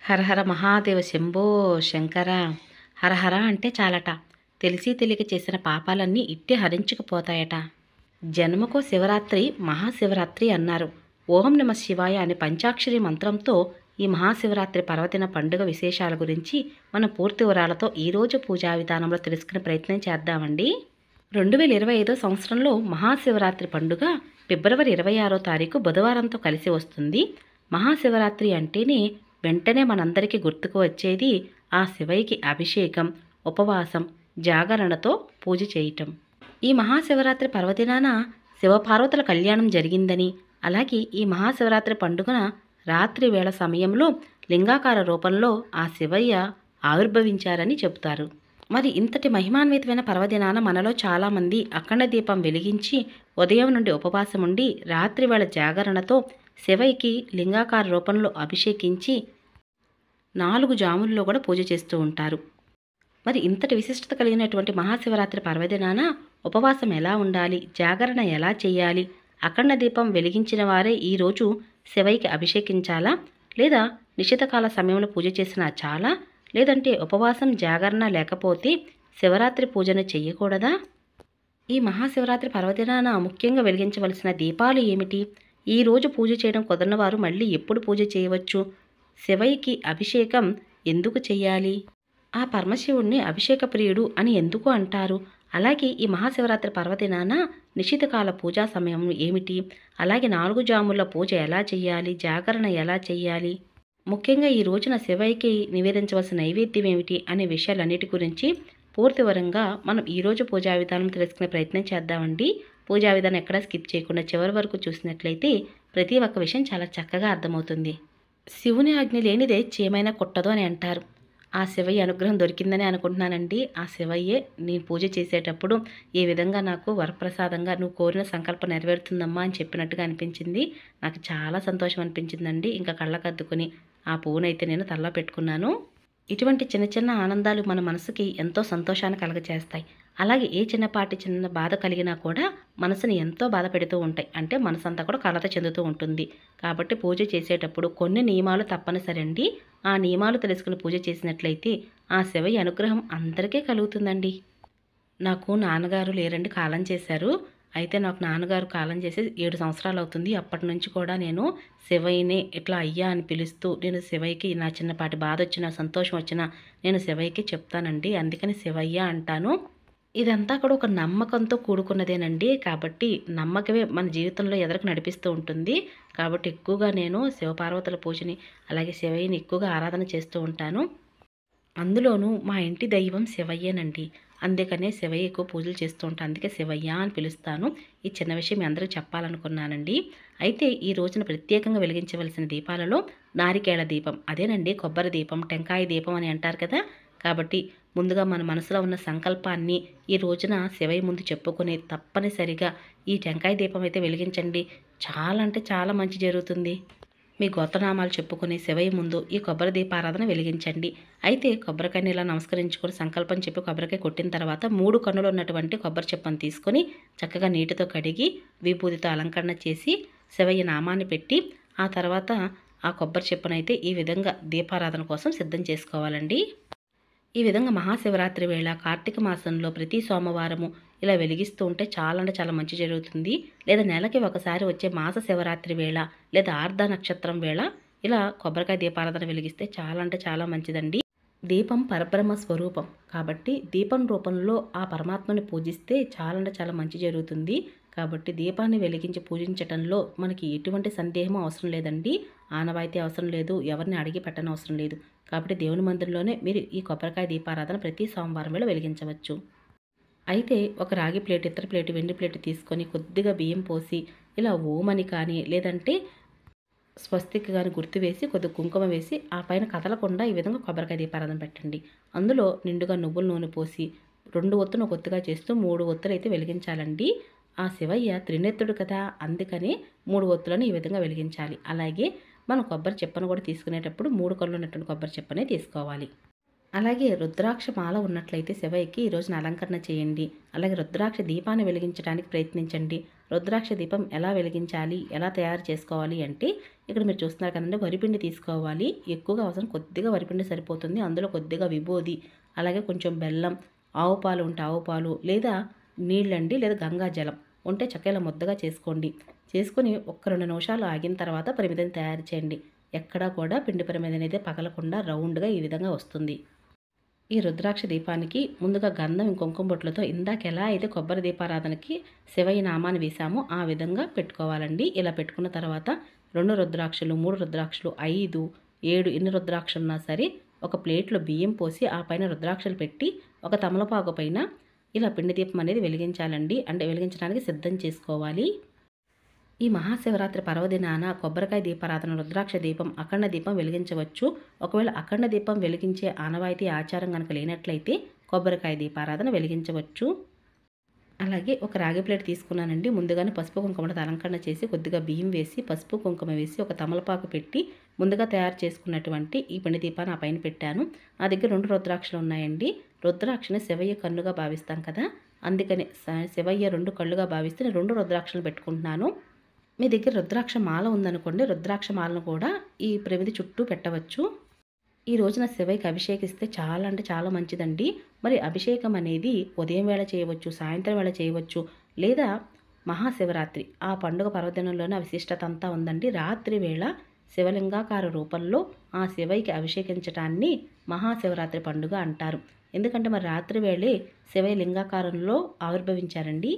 హరహర మహాదేవ శంభో శంకర. హరహర అంటే చాలట. తెలిసి తెలియక చేసిన పాపాలన్నీ ఇట్టే హరించుకుపోతాయట. జన్మకో శివరాత్రి మహాశివరాత్రి అన్నారు. ఓం నమ శివాయ అనే పంచాక్షరి మంత్రంతో ఈ మహాశివరాత్రి పర్వదిన పండుగ విశేషాల గురించి మనం పూర్తి వివరాలతో ఈరోజు పూజా విధానంలో తెలుసుకునే ప్రయత్నం చేద్దామండి. 2025 సంవత్సరంలో మహాశివరాత్రి పండుగ ఫిబ్రవరి 26వ తారీఖు బుధవారంతో కలిసి వస్తుంది. మహాశివరాత్రి అంటేనే వెంటనే మనందరికీ గుర్తుకు వచ్చేది ఆ శివయ్యకి అభిషేకం, ఉపవాసం, జాగరణతో పూజ చేయటం. ఈ మహాశివరాత్రి పర్వదినాన శివపార్వతుల కళ్యాణం జరిగిందని, అలాగే ఈ మహాశివరాత్రి పండుగన రాత్రి వేళ సమయంలో లింగాకార రూపంలో ఆ శివయ్య ఆవిర్భవించారని చెబుతారు. మరి ఇంతటి మహిమాన్వితమైన పర్వదినాన మనలో చాలామంది అఖండ దీపం వెలిగించి ఉదయం నుండి ఉపవాసం ఉండి రాత్రి వేళ జాగరణతో శివయ్యకి లింగాకార రూపంలో అభిషేకించి 4 జాముల్లో కూడా పూజ చేస్తూ ఉంటారు. మరి ఇంతటి విశిష్టత కలిగినటువంటి మహాశివరాత్రి పర్వదినాన ఉపవాసం ఎలా ఉండాలి, జాగరణ ఎలా చేయాలి, అఖండ దీపం వెలిగించిన వారే ఈరోజు శివయ్యకి అభిషేకించాలా, లేదా నిశితకాల సమయంలో పూజ చేసినా చాలా, లేదంటే ఉపవాసం జాగరణ లేకపోతే శివరాత్రి పూజను చెయ్యకూడదా? ఈ మహాశివరాత్రి పర్వదినాన ముఖ్యంగా వెలిగించవలసిన దీపాలు ఏమిటి? ఈరోజు పూజ చేయడం కుదరని వారు మళ్ళీ ఎప్పుడు పూజ చేయవచ్చు? శివయ్యకి అభిషేకం ఎందుకు చెయ్యాలి? ఆ పరమశివుణ్ణి అభిషేక ప్రియుడు అని ఎందుకు అంటారు? అలాగే ఈ మహాశివరాత్రి పర్వదినాన నిశితకాల పూజా సమయం ఏమిటి? అలాగే 4 జాముల పూజ ఎలా చెయ్యాలి? జాగరణ ఎలా చెయ్యాలి? ముఖ్యంగా ఈ రోజున శివయ్యకి నివేదించవలసిన నైవేద్యం ఏమిటి అనే విషయాలన్నిటి గురించి పూర్తి వివరంగా మనం ఈరోజు పూజా విధానం తెలుసుకునే ప్రయత్నం చేద్దామండి. పూజా విధానం ఎక్కడా స్కిప్ చేయకుండా చివరి వరకు చూసినట్లయితే ప్రతి ఒక్క విషయం చాలా చక్కగా అర్థమవుతుంది. శివుని ఆజ్ఞ లేనిదే చీమైనా కుట్టదు అని అంటారు. ఆ శివయ్య అనుగ్రహం దొరికిందని అనుకుంటున్నానండి. ఆ శివయ్యే నేను పూజ చేసేటప్పుడు ఈ విధంగా నాకు వరప్రసాదంగా నువ్వు కోరిన సంకల్పం నెరవేరుతుందమ్మా అని చెప్పినట్టుగా అనిపించింది. నాకు చాలా సంతోషం అనిపించిందండి. ఇంకా కళ్ళకద్దుకొని ఆ పువ్వునైతే నేను తలలో పెట్టుకున్నాను. ఇటువంటి చిన్న చిన్న ఆనందాలు మన మనసుకి ఎంతో సంతోషాన్ని కలగచేస్తాయి. అలాగే ఏ చిన్న బాధ కలిగినా కూడా మనసుని ఎంతో బాధ పెడుతూ ఉంటాయి. అంటే మనసంతా కూడా కలత చెందుతూ ఉంటుంది. కాబట్టి పూజ చేసేటప్పుడు కొన్ని నియమాలు తప్పనిసరి అండి. ఆ నియమాలు తెలుసుకుని పూజ చేసినట్లయితే ఆ శివయ్య అనుగ్రహం అందరికీ కలుగుతుందండి. నాకు నాన్నగారు లేరండి, కాలం చేశారు. అయితే నాకు నాన్నగారు కాలం చేసి 7 సంవత్సరాలు అవుతుంది. అప్పటి నుంచి కూడా నేను శివయ్యని ఇట్లా అయ్యా అని పిలుస్తూ నేను శివయ్యకి నా చిన్నపాటి బాధ వచ్చినా సంతోషం వచ్చినా నేను శివయ్యకి చెప్తానండి. అందుకని శివయ్య అంటాను. ఇదంతా కూడా ఒక నమ్మకంతో కూడుకున్నదేనండి. కాబట్టి నమ్మకమే మన జీవితంలో ఎదరకు నడిపిస్తూ ఉంటుంది. కాబట్టి ఎక్కువగా నేను శివపార్వతుల పూజని అలాగే శివయ్యని ఎక్కువగా ఆరాధన చేస్తూ ఉంటాను. అందులోనూ మా ఇంటి దైవం శివయ్యేనండి. అందుకనే శివయ్య ఎక్కువ పూజలు చేస్తూ ఉంటాను. అందుకే శివయ్య అని పిలుస్తాను. ఈ చిన్న విషయం మీ అందరికీ చెప్పాలనుకున్నానండి. అయితే ఈ రోజున ప్రత్యేకంగా వెలిగించవలసిన దీపాలలో నారికేళ దీపం, అదేనండి కొబ్బరి దీపం, టెంకాయ దీపం అని అంటారు కదా. కాబట్టి ముందుగా మన మనసులో ఉన్న సంకల్పాన్ని ఈ రోజున శివయ్య ముందు చెప్పుకొని తప్పనిసరిగా ఈ టెంకాయ దీపం అయితే వెలిగించండి. చాలా అంటే చాలా మంచి జరుగుతుంది. మీ గోత్రనామాలు చెప్పుకొని శివయ్య ముందు ఈ కొబ్బరి దీపారాధన వెలిగించండి. అయితే కొబ్బరికాయని ఇలా నమస్కరించుకొని సంకల్పం చెప్పి కొబ్బరికాయ కొట్టిన తర్వాత 3 కన్నులు ఉన్నటువంటి కొబ్బరి చెప్పని తీసుకొని చక్కగా నీటితో కడిగి విభూతితో అలంకరణ చేసి శివయ్య నామాన్ని పెట్టి ఆ తర్వాత ఆ కొబ్బరి చెప్పనైతే ఈ విధంగా దీపారాధన కోసం సిద్ధం చేసుకోవాలండి. ఈ విధంగా మహాశివరాత్రి వేళ కార్తీక మాసంలో ప్రతి సోమవారము ఇలా వెలిగిస్తూ ఉంటే చాలా అంటే చాలా మంచి జరుగుతుంది. లేదా నెలకి ఒకసారి వచ్చే మాస శివరాత్రి వేళ లేదా ఆర్ధ నక్షత్రం వేళ ఇలా కొబ్బరికాయ దీపారాధన వెలిగిస్తే చాలా అంటే చాలా మంచిదండి. దీపం పరబ్రహ్మ స్వరూపం కాబట్టి దీపం రూపంలో ఆ పరమాత్మని పూజిస్తే చాలా అంటే చాలా మంచి జరుగుతుంది. కాబట్టి దీపాన్ని వెలిగించి పూజించటంలో మనకి ఎటువంటి సందేహం అవసరం లేదండి. ఆనవాయితీ అవసరం లేదు, ఎవరిని అడిగి పెట్టనవసరం లేదు. కాబట్టి దేవుని మందిరంలోనే మీరు ఈ కొబ్బరికాయ దీపారాధన ప్రతి సోమవారం వేళ వెలిగించవచ్చు. అయితే ఒక రాగి ప్లేట్, ఇతర ప్లేట్, వెండి ప్లేట్ తీసుకొని కొద్దిగా బియ్యం పోసి ఇలా ఓమని కానీ లేదంటే స్వస్తికి కానీ గుర్తు వేసి కొద్దిగా కుంకుమ వేసి ఆ పైన కదలకుండా ఈ విధంగా కొబ్బరికాయ దీపారాధన పెట్టండి. అందులో నిండుగా నువ్వుల నూనె పోసి 2 ఒత్తును ఒత్తుగా చేస్తూ 3 ఒత్తులు అయితే వెలిగించాలండి. ఆ శివయ్య త్రినేత్రుడు కదా, అందుకని 3 ఒత్తులను ఈ విధంగా వెలిగించాలి. అలాగే మనం కొబ్బరి చెప్పను కూడా తీసుకునేటప్పుడు 3 కళ్ళు ఉన్నటువంటి కొబ్బరి చెప్పనే తీసుకోవాలి. అలాగే రుద్రాక్ష మాల ఉన్నట్లయితే శివయ్యకి ఈ రోజున అలంకరణ చేయండి. అలాగే రుద్రాక్ష దీపాన్ని వెలిగించడానికి ప్రయత్నించండి. రుద్రాక్ష దీపం ఎలా వెలిగించాలి, ఎలా తయారు చేసుకోవాలి అంటే ఇక్కడ మీరు చూస్తున్నారు కదండి, వరిపిండి తీసుకోవాలి. ఎక్కువగా అవసరం కొద్దిగా వరిపిండి సరిపోతుంది. అందులో కొద్దిగా విభూది, అలాగే కొంచెం బెల్లం, ఆవు పాలు ఉంటే ఆవు పాలు, లేదా నీళ్ళండి, లేదా గంగా జలం ఉంటే చక్కగా ముద్దగా చేసుకోండి. చేసుకొని ఒక్క 2 నిమిషాలు ఆగిన తర్వాత ప్రమిదని తయారు చేయండి. ఎక్కడా కూడా పిండి ప్రమిద అనేది పగలకుండా రౌండ్గా ఈ విధంగా వస్తుంది. ఈ రుద్రాక్ష దీపానికి ముందుగా గంధం కుంకుమ బొట్లతో ఇందాక ఎలా అయితే కొబ్బరి దీపారాధనకి శివయ్య నామాన్ని వేసామో ఆ విధంగా పెట్టుకోవాలండి. ఇలా పెట్టుకున్న తర్వాత 2 రుద్రాక్షలు, 3 రుద్రాక్షలు, 5, 7 ఎన్ని రుద్రాక్షలు ఉన్నా సరే ఒక ప్లేట్లో బియ్యం పోసి ఆ పైన రుద్రాక్షలు పెట్టి ఒక తమలపాకు పైన ఇలా పిండి దీపం అనేది వెలిగించాలండి. అంటే వెలిగించడానికి సిద్ధం చేసుకోవాలి. ఈ మహాశివరాత్రి పర్వదినాన కొబ్బరికాయ దీపారాధన, రుద్రాక్ష దీపం, అఖండ దీపం వెలిగించవచ్చు. ఒకవేళ అఖండ దీపం వెలిగించే ఆనవాయితీ ఆచారం కనుక లేనట్లయితే కొబ్బరికాయ దీపారాధన వెలిగించవచ్చు. అలాగే ఒక రాగి ప్లేట్ తీసుకున్నానండి. ముందుగానే పసుపు కుంకుమతో అలంకరణ చేసి కొద్దిగా బియ్యం వేసి పసుపు కుంకుమ వేసి ఒక తమలపాకు పెట్టి ముందుగా తయారు చేసుకున్నటువంటి ఈ పిండి దీపాన్ని ఆ పైన పెట్టాను. నా దగ్గర 2 రుద్రాక్షలు ఉన్నాయండి. రుద్రాక్షని శివయ్య కన్నుగా భావిస్తాం కదా, అందుకని శివయ్య 2 కళ్ళుగా భావిస్తే నేను 2 రుద్రాక్షలు పెట్టుకుంటున్నాను. మీ దగ్గర రుద్రాక్ష మాల ఉందనుకోండి, రుద్రాక్ష మాలను కూడా ఈ ప్రమిది చుట్టూ పెట్టవచ్చు. ఈ రోజున శివయ్యకి అభిషేకిస్తే చాలా అంటే చాలా మంచిదండి. మరి అభిషేకం అనేది ఉదయం వేళ చేయవచ్చు, సాయంత్రం వేళ చేయవచ్చు, లేదా మహాశివరాత్రి ఆ పండుగ పర్వదినంలోనే విశిష్టత అంతా ఉందండి. రాత్రి వేళ శివలింగాకార రూపంలో ఆ శివయ్యకి అభిషేకించటాన్ని మహాశివరాత్రి పండుగ అంటారు. ఎందుకంటే మరి రాత్రి వేళే శివయ్య లింగాకారంలో ఆవిర్భవించారండి.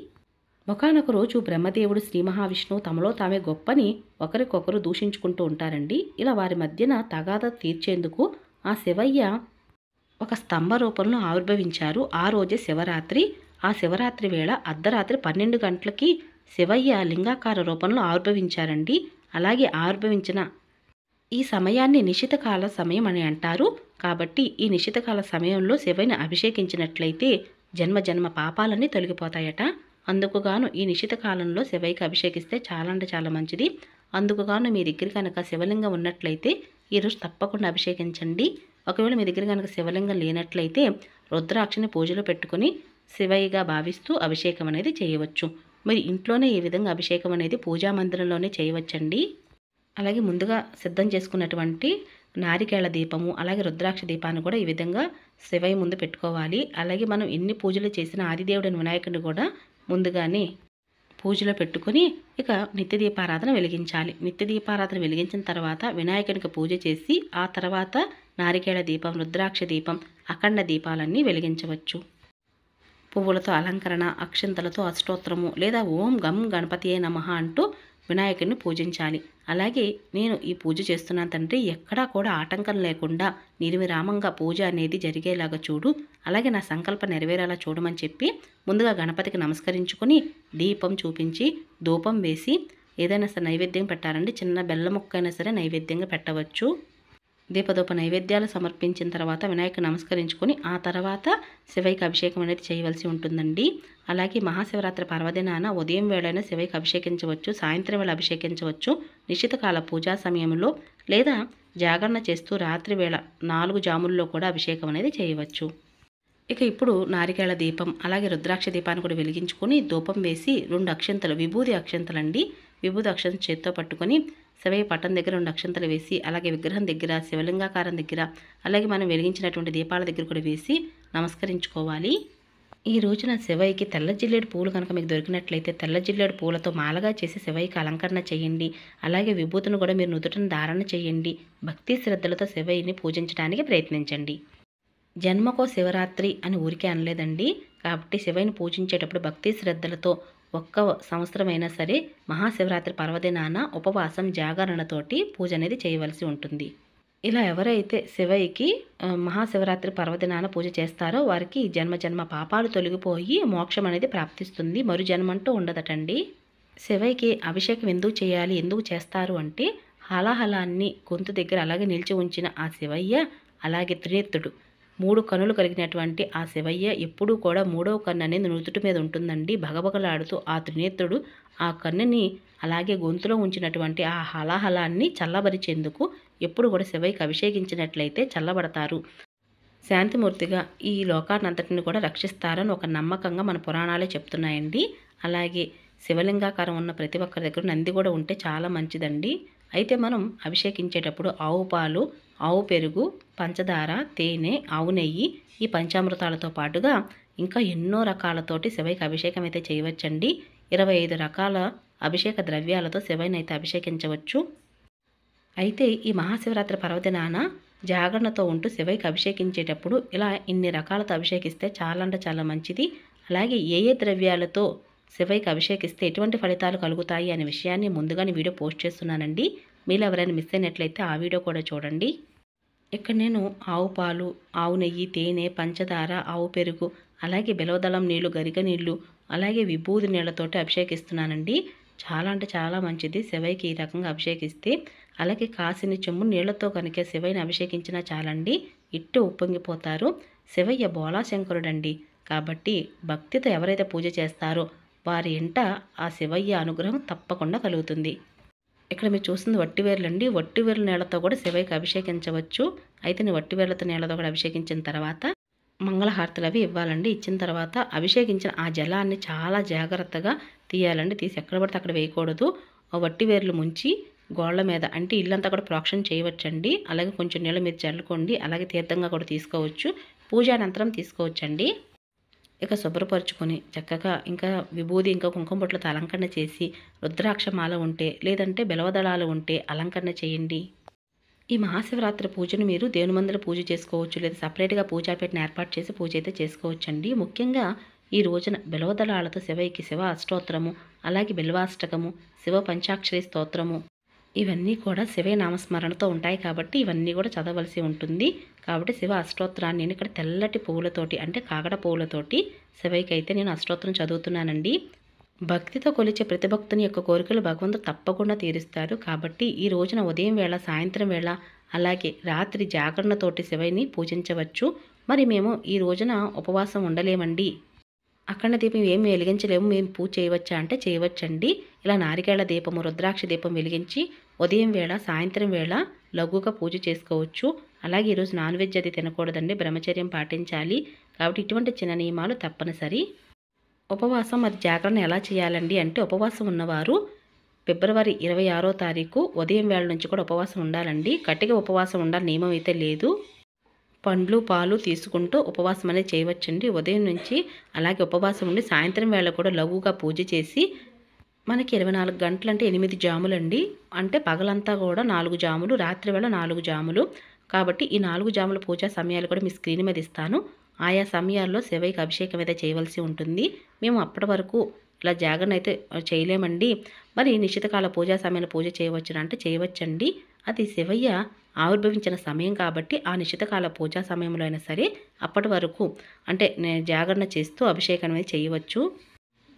ఒకానొక రోజు బ్రహ్మదేవుడు, శ్రీ మహావిష్ణువు తమలో తామే గొప్పని ఒకరికొకరు దూషించుకుంటూ ఉంటారండి. ఇలా వారి మధ్యన తగాదా తీర్చేందుకు ఆ శివయ్య ఒక స్తంభ రూపంలో ఆవిర్భవించారు. ఆ రోజే శివరాత్రి. ఆ శివరాత్రి వేళ అర్ధరాత్రి 12 గంటలకి శివయ్య లింగాకార రూపంలో ఆవిర్భవించారండి. అలాగే ఆవిర్భవించిన ఈ సమయాన్ని నిశితకాల సమయం అని అంటారు. కాబట్టి ఈ నిశితకాల సమయంలో శివయ్యని అభిషేకించినట్లయితే జన్మ జన్మ పాపాలన్నీ తొలగిపోతాయట. అందుకుగాను ఈ నిశిత కాలంలో శివయ్యకి అభిషేకిస్తే చాలా అంటే చాలా మంచిది. అందుకుగాను మీ దగ్గర కనుక శివలింగం ఉన్నట్లయితే ఈరోజు తప్పకుండా అభిషేకించండి. ఒకవేళ మీ దగ్గర కనుక శివలింగం లేనట్లయితే రుద్రాక్షని పూజలో పెట్టుకుని శివయ్యగా భావిస్తూ అభిషేకం అనేది చేయవచ్చు. మరి ఇంట్లోనే ఈ విధంగా అభిషేకం అనేది పూజా మందిరంలోనే చేయవచ్చండి. అలాగే ముందుగా సిద్ధం చేసుకున్నటువంటి నారికేళ దీపము, అలాగే రుద్రాక్ష దీపాన్ని కూడా ఈ విధంగా శివయ్య ముందు పెట్టుకోవాలి. అలాగే మనం ఎన్ని పూజలు చేసిన ఆదిదేవుడైన వినాయకుడిని కూడా ముందుగానే పూజలో పెట్టుకొని ఇక నిత్య దీపారాధన వెలిగించాలి. నిత్య దీపారాధన వెలిగించిన తర్వాత వినాయకునికి పూజ చేసి ఆ తర్వాత నారికేళ దీపం, రుద్రాక్ష దీపం, అఖండ దీపాలన్నీ వెలిగించవచ్చు. పువ్వులతో అలంకరణ, అక్షంతలతో అష్టోత్తరము, లేదా ఓం గం గణపతియే నమః అంటూ వినాయకుడిని పూజించాలి. అలాగే నేను ఈ పూజ చేస్తున్నాను తండ్రి, ఎక్కడా కూడా ఆటంకం లేకుండా నిర్విరామంగా పూజ అనేది జరిగేలాగా చూడు, అలాగే నా సంకల్పం నెరవేరేలా చూడమని చెప్పి ముందుగా గణపతికి నమస్కరించుకొని దీపం చూపించి ధూపం వేసి ఏదైనా సరే నైవేద్యం పెట్టాలండి. చిన్న బెల్లం ముక్క అయినా సరే నైవేద్యంగా పెట్టవచ్చు. దీపధూప నైవేద్యాలు సమర్పించిన తర్వాత వినాయకుడు నమస్కరించుకొని ఆ తర్వాత శివయ్యకి అభిషేకం అనేది చేయవలసి ఉంటుందండి. అలాగే మహాశివరాత్రి పర్వదినాన ఉదయం వేళైనా శివయ్యకి అభిషేకించవచ్చు, సాయంత్రం వేళ అభిషేకించవచ్చు, నిశ్చితకాల పూజా సమయంలో, లేదా జాగరణ చేస్తూ రాత్రి వేళ 4 జాముల్లో కూడా అభిషేకం అనేది చేయవచ్చు. ఇక ఇప్పుడు నారికేళ దీపం, అలాగే రుద్రాక్ష దీపాన్ని కూడా వెలిగించుకొని ధూపం వేసి 2 అక్షంతలు, విభూది అక్షంతలండి, విభూది అక్షంత చేత్తో పట్టుకొని శివయ్య పట్టం దగ్గర 2 అక్షంతలు వేసి, అలాగే విగ్రహం దగ్గర, శివలింగాకారం దగ్గర, అలాగే మనం వెలిగించినటువంటి దీపాల దగ్గర కూడా వేసి నమస్కరించుకోవాలి. ఈ రోజున శివయ్యకి తెల్ల జిల్లేడు పూలు కనుక మీకు దొరికినట్లయితే తెల్ల జిల్లేడు పూలతో మాలగా చేసి శివయ్యకి అలంకరణ చేయండి. అలాగే విభూతిని కూడా మీరు నుదుటిని ధారణ చేయండి. భక్తి శ్రద్ధలతో శివయ్యని పూజించడానికి ప్రయత్నించండి. జన్మకో శివరాత్రి అని ఊరికే అనలేదండి. కాబట్టి శివయ్యని పూజించేటప్పుడు భక్తి శ్రద్ధలతో ఒక్క సంవత్సరమైనా సరే మహాశివరాత్రి పర్వదినాన ఉపవాసం, జాగరణతోటి పూజ అనేది చేయవలసి ఉంటుంది. ఇలా ఎవరైతే శివయ్యకి మహాశివరాత్రి పర్వదినాన పూజ చేస్తారో వారికి జన్మ పాపాలు తొలగిపోయి మోక్షం అనేది ప్రాప్తిస్తుంది. మరు జన్మంటూ ఉండదటండి. శివయ్యకి అభిషేకం ఎందుకు చేయాలి, ఎందుకు చేస్తారు అంటే హలాహలాన్ని గొంతు దగ్గర అలాగే నిలిచి ఉంచిన ఆ శివయ్య, అలాగే త్రినేత్రుడు 3 కన్నులు కలిగినటువంటి ఆ శివయ్య ఎప్పుడూ కూడా 3వ కన్ను అనేది నుదుటి మీద ఉంటుందండి. భగభగలాడుతూ ఆ త్రినేత్రుడు ఆ కన్నుని అలాగే గొంతులో ఉంచినటువంటి ఆ హలాహలాన్ని చల్లబరిచేందుకు ఎప్పుడు కూడా శివయ్యకి అభిషేకించినట్లయితే చల్లబడతారు. శాంతిమూర్తిగా ఈ లోకాన్నంతటిని కూడా రక్షిస్తారని ఒక నమ్మకంగా మన పురాణాలే చెప్తున్నాయండి. అలాగే శివలింగాకారం ఉన్న ప్రతి ఒక్కరి దగ్గర నంది కూడా ఉంటే చాలా మంచిదండి. అయితే మనం అభిషేకించేటప్పుడు ఆవు పాలు, ఆవు పెరుగు, పంచదార, తేనె, ఆవు నెయ్యి, ఈ పంచామృతాలతో పాటుగా ఇంకా ఎన్నో రకాలతోటి శివయ్యకి అభిషేకం అయితే చేయవచ్చండి. 25 రకాల అభిషేక ద్రవ్యాలతో శివయ్యని అయితే అభిషేకించవచ్చు. అయితే ఈ మహాశివరాత్రి పర్వదినాన జాగరణతో ఉంటూ శివయ్యకి అభిషేకించేటప్పుడు ఇలా ఇన్ని రకాలతో అభిషేకిస్తే చాలా అంటే చాలా మంచిది. అలాగే ఏ ఏ ద్రవ్యాలతో శివయ్యకి అభిషేకిస్తే ఎటువంటి ఫలితాలు కలుగుతాయి అనే విషయాన్ని ముందుగానే వీడియో పోస్ట్ చేస్తున్నానండి. మీరు ఎవరైనా మిస్ అయినట్లయితే ఆ వీడియో కూడా చూడండి. ఇక్కడ నేను ఆవు పాలు, ఆవు నెయ్యి, తేనె, పంచదార, ఆవు పెరుగు, అలాగే బిలవదళం నీళ్లు, గరిక నీళ్లు, అలాగే విభూది నీళ్లతోటి అభిషేకిస్తున్నానండి. చాలా అంటే చాలా మంచిది శివయ్యకి ఈ రకంగా అభిషేకిస్తే. అలాగే కాసిన చెమ్ము నీళ్లతో కనుక శివయ్యని అభిషేకించినా చాలండి, ఇట్టు ఉప్పొంగిపోతారు. శివయ్య బోళాశంకరుడండి. కాబట్టి భక్తితో ఎవరైతే పూజ చేస్తారో వారి ఇంట ఆ శివయ్య అనుగ్రహం తప్పకుండా కలుగుతుంది. ఇక్కడ మీరు చూస్తుంది వట్టివేర్లండి. వట్టివేర్ల నీళ్లతో కూడా శివయ్యకి అభిషేకించవచ్చు. అయితే నేను వట్టివేర్లతో నీళ్లతో కూడా అభిషేకించిన తర్వాత మంగళహారతులు అవి ఇవ్వాలండి. ఇచ్చిన తర్వాత అభిషేకించిన ఆ జలాన్ని చాలా జాగ్రత్తగా తీయాలండి. తీసి ఎక్కడ పడితే అక్కడ వేయకూడదు. వట్టివేర్లు ముంచి గోళ్ల మీద అంటే ఇల్లంతా కూడా ప్రోక్షణ చేయవచ్చండి. అలాగే కొంచెం నీళ్ళ మీద చల్లుకోండి. అలాగే తీర్థంగా కూడా తీసుకోవచ్చు. పూజానంతరం తీసుకోవచ్చండి. ఇక శుభ్రపరుచుకొని చక్కగా ఇంకా విభూది ఇంకా కుంకుమ బొట్లతో అలంకరణ చేసి రుద్రాక్ష మాల ఉంటే లేదంటే బిలవదళాలు ఉంటే అలంకరణ చేయండి. ఈ మహాశివరాత్రి పూజను మీరు దేవుని మందిలో పూజ చేసుకోవచ్చు, లేదా సపరేట్గా పూజాపేటను ఏర్పాటు చేసి పూజ అయితే చేసుకోవచ్చండి. ముఖ్యంగా ఈ రోజున బిలవదళాలతో శివయ్యకి శివ అష్టోత్తరము, అలాగే బిల్వాష్టకము, శివ పంచాక్షరి స్తోత్రము ఇవన్నీ కూడా శివయ్య నామస్మరణతో ఉంటాయి కాబట్టి ఇవన్నీ కూడా చదవలసి ఉంటుంది. కాబట్టి శివ అష్టోత్తరాన్ని నేను ఇక్కడ తెల్లటి పువ్వులతోటి అంటే కాగడ పువ్వులతోటి శివయ్యకి అయితే నేను అష్టోత్తరం చదువుతున్నానండి. భక్తితో కొలిచే ప్రతి భక్తుని యొక్క కోరికలు భగవంతుడు తప్పకుండా తీరుస్తారు. కాబట్టి ఈ రోజున ఉదయం వేళ, సాయంత్రం వేళ, అలాగే రాత్రి జాగరణతోటి శివయ్యని పూజించవచ్చు. మరి మేము ఈ రోజున ఉపవాసం ఉండలేమండి, అఖండ దీపం ఏమి వెలిగించలేము, మేము పూజ చేయవచ్చా అంటే చేయవచ్చండి. ఇలా నారికేళ్ల దీపము, రుద్రాక్ష దీపం వెలిగించి ఉదయం వేళ, సాయంత్రం వేళ లఘుగా పూజ చేసుకోవచ్చు. అలాగే ఈరోజు నాన్ వెజ్ అది తినకూడదండి, బ్రహ్మచర్యం పాటించాలి. కాబట్టి ఇటువంటి చిన్న నియమాలు తప్పనిసరి. ఉపవాసం మరి జాగరణ ఎలా చేయాలండి అంటే ఉపవాసం ఉన్నవారు ఫిబ్రవరి 26వ తారీఖు ఉదయం వేళ నుంచి కూడా ఉపవాసం ఉండాలండి. గట్టిగా ఉపవాసం ఉండాలి నియమం అయితే లేదు. పండ్లు, పాలు తీసుకుంటూ ఉపవాసం అనేది చేయవచ్చండి ఉదయం నుంచి. అలాగే ఉపవాసం ఉండి సాయంత్రం వేళ కూడా లఘుగా పూజ చేసి మనకి 24 గంటలు అంటే 8 జాములండి. అంటే పగలంతా కూడా 4 జాములు, రాత్రి వేళ 4 జాములు. కాబట్టి ఈ 4 జాముల పూజా సమయాలు కూడా మీ స్క్రీన్ మీద ఇస్తాను. ఆయా సమయాల్లో శివయ్యకి అభిషేకం అయితే చేయవలసి ఉంటుంది. మేము అప్పటి వరకు ఇలా జాగరణ అయితే చేయలేమండి. మరి నిశ్చితకాల పూజా సమయంలో పూజ చేయవచ్చునా అంటే చేయవచ్చండి. అది శివయ్య ఆవిర్భవించిన సమయం కాబట్టి ఆ నిశ్చితకాల పూజా సమయంలో అయినా సరే అప్పటి వరకు అంటే జాగరణ చేస్తూ అభిషేకం అనేది చేయవచ్చు.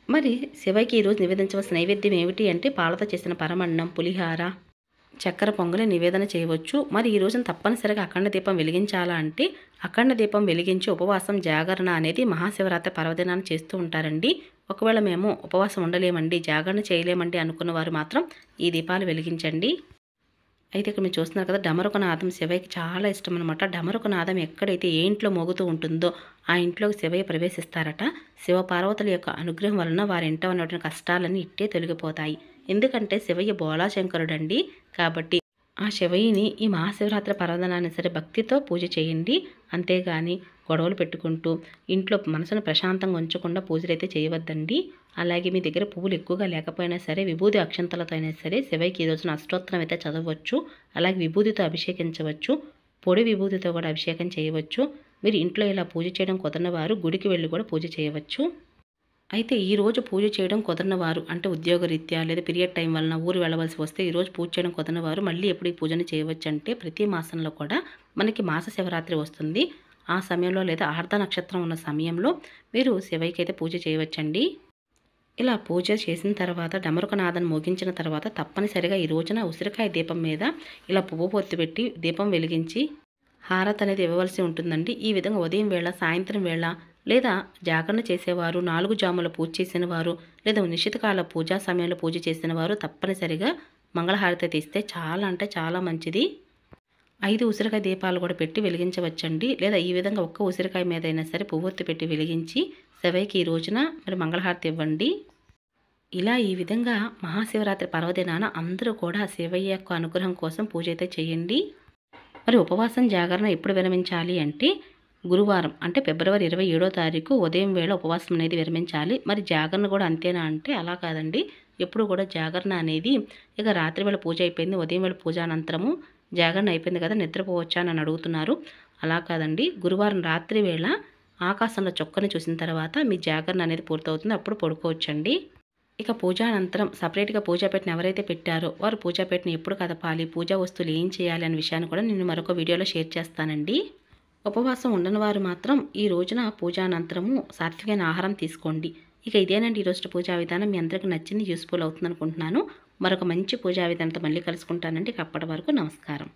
మరి శివయ్యకి ఈరోజు నివేదించవలసిన నైవేద్యం ఏమిటి అంటే పాలతో చేసిన పరమన్నం, పులిహార, చక్కెర పొంగలి నివేదన చేయవచ్చు. మరి ఈ రోజున తప్పనిసరిగా అఖండ దీపం వెలిగించాలా అంటే అఖండ దీపం వెలిగించి ఉపవాసం, జాగరణ అనేది మహాశివరాత్రి పర్వదినాన్ని చేస్తూ ఉంటారండి. ఒకవేళ మేము ఉపవాసం ఉండలేమండి, జాగరణ చేయలేమండి అనుకున్న వారు మాత్రం ఈ దీపాలు వెలిగించండి. అయితే ఇక్కడ మీరు చూస్తున్నారు కదా, డమరుక నాదం శివయ్యకి చాలా ఇష్టం అనమాట. డమరుక నాదం ఎక్కడైతే ఏ ఇంట్లో మోగుతూ ఉంటుందో ఆ ఇంట్లోకి శివయ్య ప్రవేశిస్తారట. శివపార్వతుల యొక్క అనుగ్రహం వలన వారి ఇంట ఉన్నటువంటి కష్టాలన్నీ ఇట్టే తొలగిపోతాయి. ఎందుకంటే శివయ్య బోళాశంకరుడండి. కాబట్టి ఆ శివయ్యని ఈ మహాశివరాత్రి పర్వదినాన్ని సరే భక్తితో పూజ చేయండి. అంతేగాని గొడవలు పెట్టుకుంటూ ఇంట్లో మనసును ప్రశాంతంగా ఉంచకుండా పూజలు అయితే చేయవద్దండి. అలాగే మీ దగ్గర పువ్వులు ఎక్కువగా లేకపోయినా సరే విభూది అక్షంతలతో అయినా సరే శివయ్యకి ఈ రోజున అష్టోత్తరం అయితే చదవచ్చు. అలాగే విభూతితో అభిషేకించవచ్చు. పొడి విభూతితో కూడా అభిషేకం చేయవచ్చు. మీరు ఇంట్లో ఇలా పూజ చేయడం కుదరని వారు గుడికి వెళ్ళి కూడా పూజ చేయవచ్చు. అయితే ఈరోజు పూజ చేయడం కుదరని వారు అంటే ఉద్యోగరీత్యా లేదా పీరియడ్ టైం వలన ఊరు వెళ్ళవలసి వస్తే ఈరోజు పూజ చేయడం కుదరని వారు మళ్ళీ ఎప్పుడు ఈ పూజను చేయవచ్చు అంటే ప్రతి మాసంలో కూడా మనకి మాస శివరాత్రి వస్తుంది. ఆ సమయంలో లేదా ఆర్ధ నక్షత్రం ఉన్న సమయంలో మీరు శివయ్యకి అయితే పూజ చేయవచ్చండి. ఇలా పూజ చేసిన తర్వాత డమరుకనాథను మోగించిన తర్వాత తప్పనిసరిగా ఈ రోజున ఉసిరికాయ దీపం మీద ఇలా పువ్వు పొత్తు పెట్టి దీపం వెలిగించి హారతి అనేది ఇవ్వవలసి ఉంటుందండి. ఈ విధంగా ఉదయం వేళ, సాయంత్రం వేళ లేదా జాగరణ చేసేవారు, 4 జాముల పూజ చేసిన వారు లేదా నిశ్చితకాల పూజా సమయంలో పూజ చేసిన వారు తప్పనిసరిగా మంగళహారతి తీస్తే చాలా అంటే చాలా మంచిది. 5 ఉసిరికాయ దీపాలు కూడా పెట్టి వెలిగించవచ్చండి. లేదా ఈ విధంగా ఒక్క ఉసిరికాయ మీదైనా సరే పువ్వొత్తి పెట్టి వెలిగించి శివయ్యకి ఈ రోజున మరి మంగళహారతి ఇవ్వండి. ఇలా ఈ విధంగా మహాశివరాత్రి పర్వదినాన అందరూ కూడా శివయ్య యొక్క అనుగ్రహం కోసం పూజ అయితే చేయండి. మరి ఉపవాసం జాగరణ ఎప్పుడు విరమించాలి అంటే గురువారం అంటే ఫిబ్రవరి 27వ తారీఖు ఉదయం వేళ ఉపవాసం అనేది విరమించాలి. మరి జాగరణ కూడా అంతేనా అంటే అలా కాదండి. ఎప్పుడు కూడా జాగరణ అనేది ఇక రాత్రి వేళ పూజ అయిపోయింది, ఉదయం వేళ పూజ అనంతరము జాగరణ అయిపోయింది కదా నిద్రపోవచ్చా అని అడుగుతున్నారు. అలా కాదండి. గురువారం రాత్రి వేళ ఆకాశంలో చుక్కని చూసిన తర్వాత మీ జాగరణ అనేది పూర్తవుతుంది. అప్పుడు పడుకోవచ్చండి. ఇక పూజా అనంతరం సపరేట్‌గా పూజా పెట్టెని ఎవరైతే పెట్టారో వారు పూజా పెట్టెని ఎప్పుడు కదపాలి, పూజా వస్తువులు ఏం చేయాలి అనే విషయాన్ని కూడా నేను మరొక వీడియోలో షేర్ చేస్తానండి. ఉపవాసం ఉండని వారు మాత్రం ఈ రోజున పూజా అనంతరము సాత్వికమైన ఆహారం తీసుకోండి. ఇక ఇదేనండి ఈరోజు పూజా విధానం. మీ అందరికీ నచ్చింది, యూస్‌ఫుల్ అవుతుందనుకుంటున్నాను. మరొక మంచి పూజా విధానంతో మళ్ళీ కలుసుకుంటానండి. ఇక అప్పటి వరకు నమస్కారం.